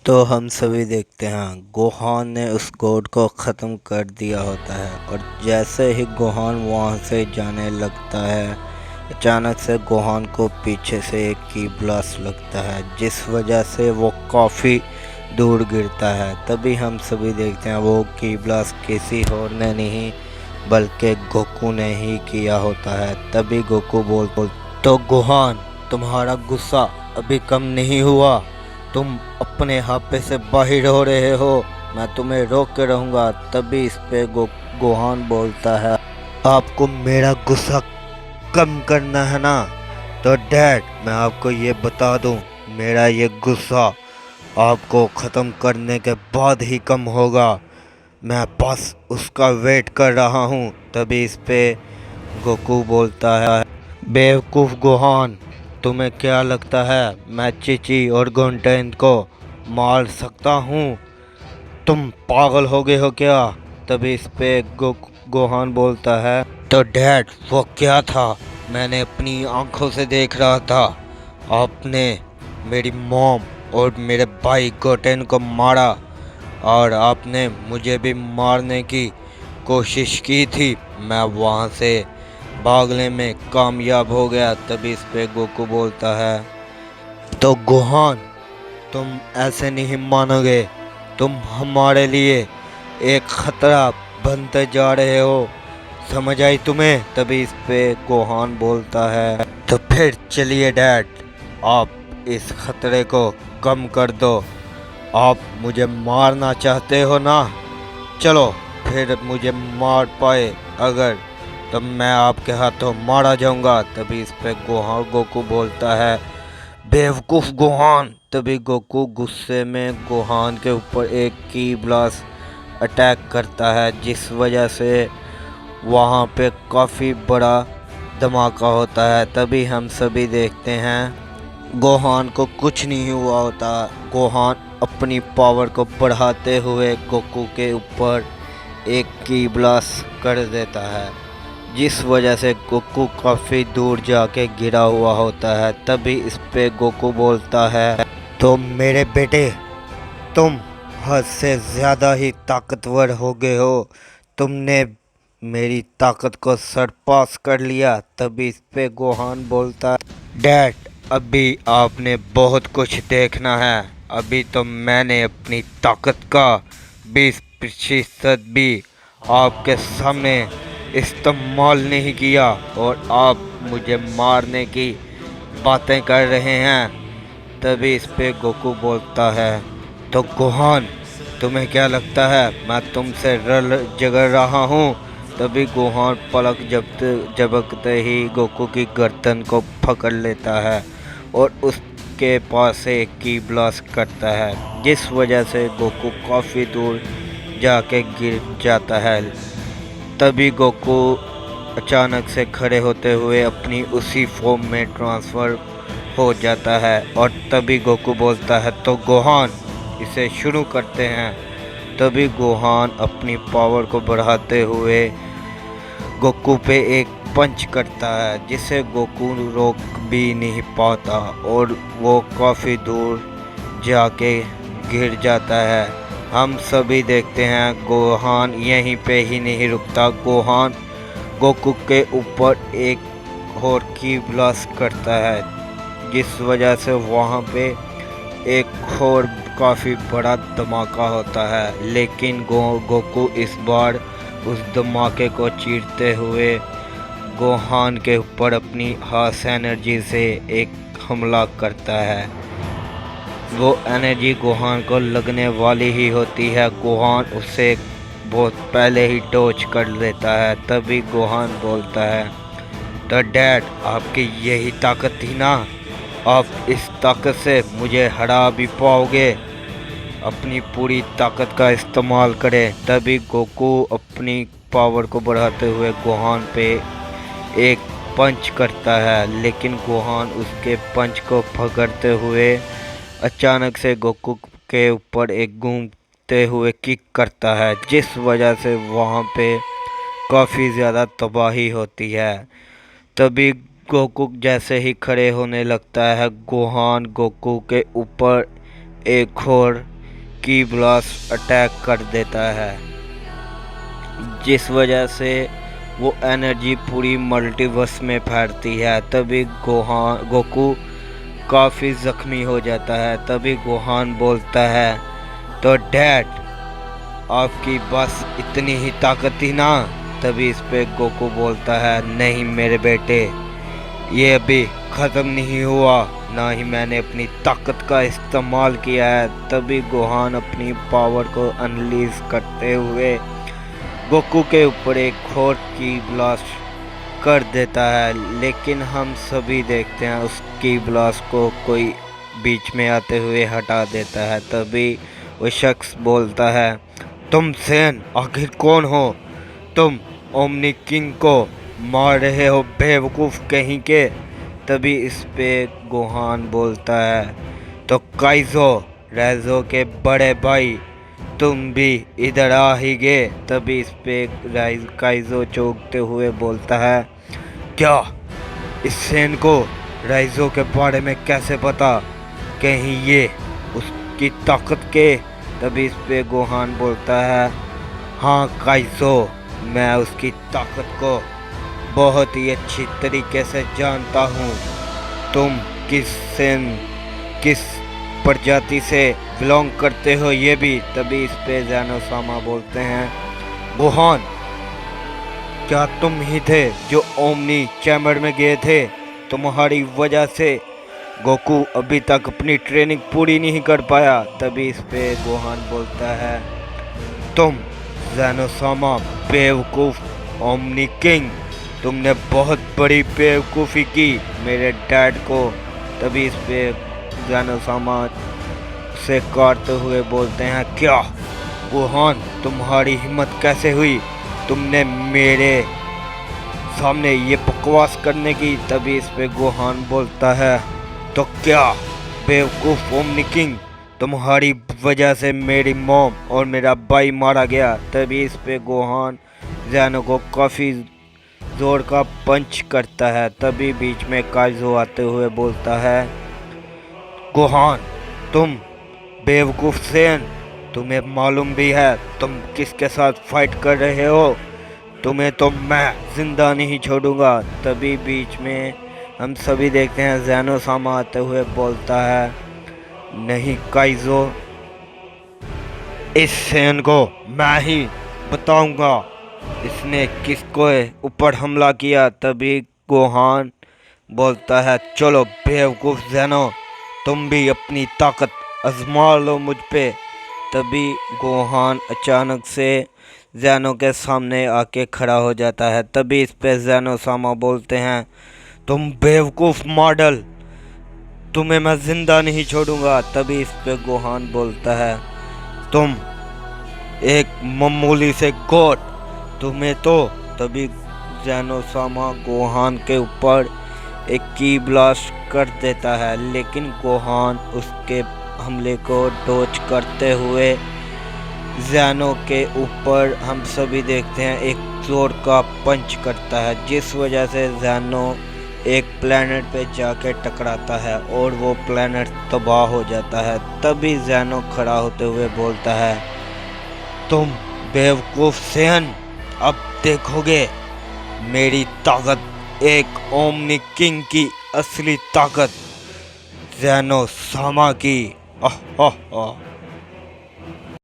तो हम सभी देखते हैं गोहान ने उस गोड को ख़त्म कर दिया होता है और जैसे ही गोहान वहाँ से जाने लगता है अचानक से गोहान को पीछे से एक की ब्लास्ट लगता है जिस वजह से वो काफ़ी दूर गिरता है। तभी हम सभी देखते हैं वो की ब्लास्ट किसी और ने नहीं बल्कि गोकू ने ही किया होता है। तभी गोकू बोल तो गोहान तुम्हारा गुस्सा अभी कम नहीं हुआ, तुम अपने हापे से बाहर हो रहे हो, मैं तुम्हें रोक के रहूँगा। तभी इस पे गोहान बोलता है आपको मेरा गुस्सा कम करना है ना, तो डैड मैं आपको ये बता दूं मेरा ये गुस्सा आपको ख़त्म करने के बाद ही कम होगा, मैं बस उसका वेट कर रहा हूँ। तभी इस पे गोकू बोलता है बेवकूफ़ गोहान, तुम्हें क्या लगता है मैं चिची और गोंटेन को मार सकता हूँ, तुम पागल हो गए हो क्या। तभी इस पे गोहान बोलता है तो डैड वो क्या था, मैंने अपनी आंखों से देख रहा था, आपने मेरी मॉम और मेरे भाई गोटेन को मारा और आपने मुझे भी मारने की कोशिश की थी, मैं वहाँ से भागने में कामयाब हो गया। तभी इस पे गोकू बोलता है तो गोहान तुम ऐसे नहीं मानोगे, तुम हमारे लिए एक खतरा बनते जा रहे हो, समझ आई तुम्हें। तभी इस पे गोहान बोलता है तो फिर चलिए डैड आप इस खतरे को कम कर दो, आप मुझे मारना चाहते हो ना, चलो फिर मुझे मार पाए अगर तो मैं आपके हाथों मारा जाऊंगा। तभी इस पे गोकू बोलता है बेवकूफ़ गोहान। तभी गोकू गुस्से में गोहान के ऊपर एक की ब्लास्ट अटैक करता है जिस वजह से वहाँ पे काफ़ी बड़ा धमाका होता है। तभी हम सभी देखते हैं गोहान को कुछ नहीं हुआ होता, गोहान अपनी पावर को बढ़ाते हुए गोकू के ऊपर एक की ब्लास्ट कर देता है जिस वजह से गोकू काफ़ी दूर जाके गिरा हुआ होता है। तभी इस पे गोकू बोलता है तो मेरे बेटे तुम हद से ज़्यादा ही ताकतवर हो गए हो, तुमने मेरी ताकत को सरपास कर लिया। तभी इस पे गोहान बोलता है डैड अभी आपने बहुत कुछ देखना है, अभी तो मैंने अपनी ताकत का 20% भी आपके सामने इस्तेमाल नहीं किया और आप मुझे मारने की बातें कर रहे हैं। तभी इस पे गोकू बोलता है तो गोहान तुम्हें क्या लगता है मैं तुमसे झगड़ रहा हूँ। तभी गोहान पलक झपकते ही गोकू की गर्दन को पकड़ लेता है और उसके पास से एक की ब्लास्ट करता है जिस वजह से गोकू काफ़ी दूर जाके गिर जाता है। तभी गोकू अचानक से खड़े होते हुए अपनी उसी फॉर्म में ट्रांसफ़र हो जाता है और तभी गोकू बोलता है तो गोहान इसे शुरू करते हैं। तभी गोहान अपनी पावर को बढ़ाते हुए गोकू पे एक पंच करता है जिसे गोकू रोक भी नहीं पाता और वो काफ़ी दूर जाके गिर जाता है। हम सभी देखते हैं गोहान यहीं पे ही नहीं रुकता, गोहान गोकू के ऊपर एक और की ब्लास्ट करता है जिस वजह से वहाँ पे एक और काफ़ी बड़ा धमाका होता है। लेकिन गोकू इस बार उस धमाके को चीरते हुए गोहान के ऊपर अपनी खास एनर्जी से एक हमला करता है। वो एनर्जी गोहान को लगने वाली ही होती है, गोहान उसे बहुत पहले ही डॉज कर लेता है। तभी गोहान बोलता है तो डैड आपकी यही ताकत थी ना, आप इस ताकत से मुझे हरा भी पाओगे, अपनी पूरी ताकत का इस्तेमाल करें। तभी गोकू अपनी पावर को बढ़ाते हुए गोहान पे एक पंच करता है लेकिन गोहान उसके पंच को पकड़ते हुए अचानक से गोकू के ऊपर एक घूमते हुए किक करता है जिस वजह से वहाँ पे काफ़ी ज़्यादा तबाही होती है। तभी गोकू जैसे ही खड़े होने लगता है गोहान गोकू के ऊपर एक और की ब्लास्ट अटैक कर देता है, जिस वजह से वो एनर्जी पूरी मल्टीवर्स में फैलती है। तभी गोकू काफ़ी ज़ख्मी हो जाता है। तभी गोहान बोलता है, तो डैड आपकी बस इतनी ही ताकत थी ना। तभी इस पे गोकू बोलता है, नहीं मेरे बेटे, ये अभी ख़त्म नहीं हुआ, ना ही मैंने अपनी ताकत का इस्तेमाल किया है। तभी गोहान अपनी पावर को अनलीज करते हुए गोकू के ऊपर एक और की ब्लास्ट कर देता है, लेकिन हम सभी देखते हैं उस की ब्लास्ट को कोई बीच में आते हुए हटा देता है। तभी वो शख्स बोलता है, तुम सेन आखिर कौन हो? तुम ओमनी किंग को मार रहे हो बेवकूफ़ कहीं के। तभी इस पे गोहान बोलता है, तो काइजो रैजो के बड़े भाई तुम भी इधर आ ही गए। तभी इस पे काइजो चौंकते हुए बोलता है, क्या इस सेन को राइजो के बारे में कैसे पता? कहीं ये उसकी ताकत के? तभी इस पे गोहान बोलता है, हाँ काइजो, मैं उसकी ताकत को बहुत ही अच्छी तरीके से जानता हूँ। तुम किस प्रजाति से बिलोंग करते हो ये भी। तभी इस पे ज़ैनोसामा बोलते हैं, गोहान क्या तुम ही थे जो ओमनी चैम्बर में गए थे? तुम्हारी वजह से गोकू अभी तक अपनी ट्रेनिंग पूरी नहीं कर पाया। तभी इस पे गोहान बोलता है, तुम ज़ैनोसामा बेवकूफ़ ओमनी किंग, तुमने बहुत बड़ी बेवकूफ़ी की मेरे डैड को। तभी इस पे ज़ैनोसामा से काटते हुए बोलते हैं, क्या गोहान तुम्हारी हिम्मत कैसे हुई तुमने मेरे सामने ये बकवास करने की? तभी इस पे गोहान बोलता है, तो क्या बेवकूफ़ ओमनी किंग, तुम्हारी वजह से मेरी मॉम और मेरा भाई मारा गया। तभी इस पे गोहान ज़ैनो को काफ़ी जोर का पंच करता है। तभी बीच में काइजो आते हुए बोलता है, गोहान तुम बेवकूफ़ सेन, तुम्हें मालूम भी है तुम किसके साथ फाइट कर रहे हो? तुम्हें तो मैं जिंदा नहीं छोड़ूंगा। तभी बीच में हम सभी देखते हैं ज़ैनोसामा आते हुए बोलता है, नहीं काइजो, इस सेन को मैं ही बताऊंगा इसने किसको ऊपर हमला किया। तभी गोहान बोलता है, चलो बेवकूफ़ ज़ैनो, तुम भी अपनी ताकत आजमा लो मुझ पे। तभी गोहान अचानक से ज़ैनो के सामने आके खड़ा हो जाता है। तभी इस पे ज़ैनोसामा बोलते हैं, तुम बेवकूफ़ मॉडल, तुम्हें मैं ज़िंदा नहीं छोड़ूंगा। तभी इस पे गोहान बोलता है, तुम एक मामूली से गॉड, तुम्हें तो। तभी ज़ैनोसामा गोहान के ऊपर एक की ब्लास्ट कर देता है, लेकिन गोहान उसके हमले को डॉज करते हुए ज़ैनो के ऊपर हम सभी देखते हैं एक जोर का पंच करता है, जिस वजह से ज़ैनो एक प्लेनेट पे जाके टकराता है और वो प्लेनेट तबाह हो जाता है। तभी ज़ैनो खड़ा होते हुए बोलता है, तुम बेवकूफ़ सेन, अब देखोगे मेरी ताकत, एक ओमनी किंग की असली ताकत, ज़ैनोसामा की। आह आह आह।